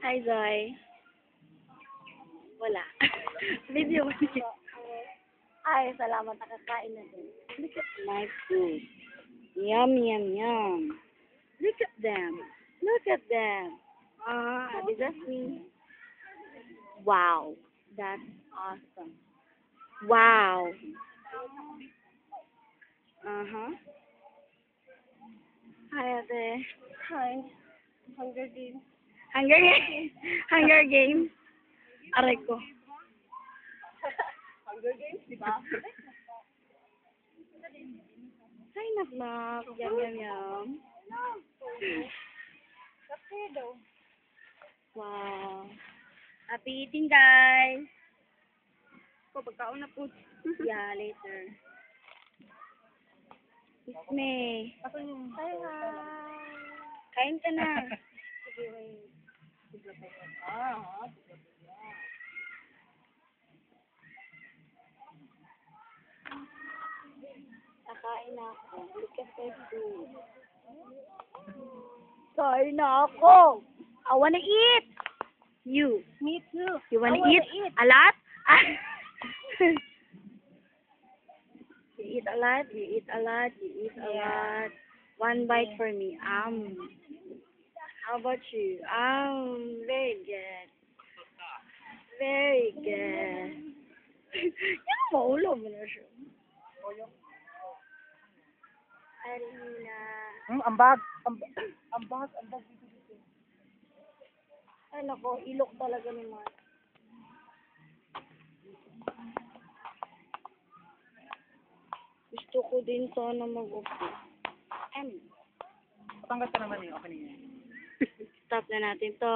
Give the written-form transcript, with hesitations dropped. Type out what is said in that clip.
Hi, Zoe. Wala. Video mo niya. Ay, salamat. Nakakain na din. Look at my food. Yum, yum, yum. Look at them. Look at them. Is that me? Wow. That's awesome. Wow. Uh-huh. Hi, Ate. Hi. Hunger Games. Hunger Games. Hunger Games. Aray ko. Hunger Games, di ba? Hi, knock-knock. Yum, yum, yum. Kasi daw. Wow. Happy eating, guys. Pagkaon na po. Yeah, later. Kiss me. Ako yung... Hi. Kain ka na. Sige, wait. Nakain na ako. Look at my food. Kain na ako. I wanna eat. You. Me too. You wanna I wanna eat? eat. A lot? You eat a lot? You eat a lot? You eat a lot? One bite for me. How about you? Very good. Very good. Yan maulo mo na siya. Arina. Ambag. Ay, nako. Ilok talaga ni Mark. Gusto ko din sana mag-upo. Patanggal ka naman eh. Okay na yan. Stop na natin to.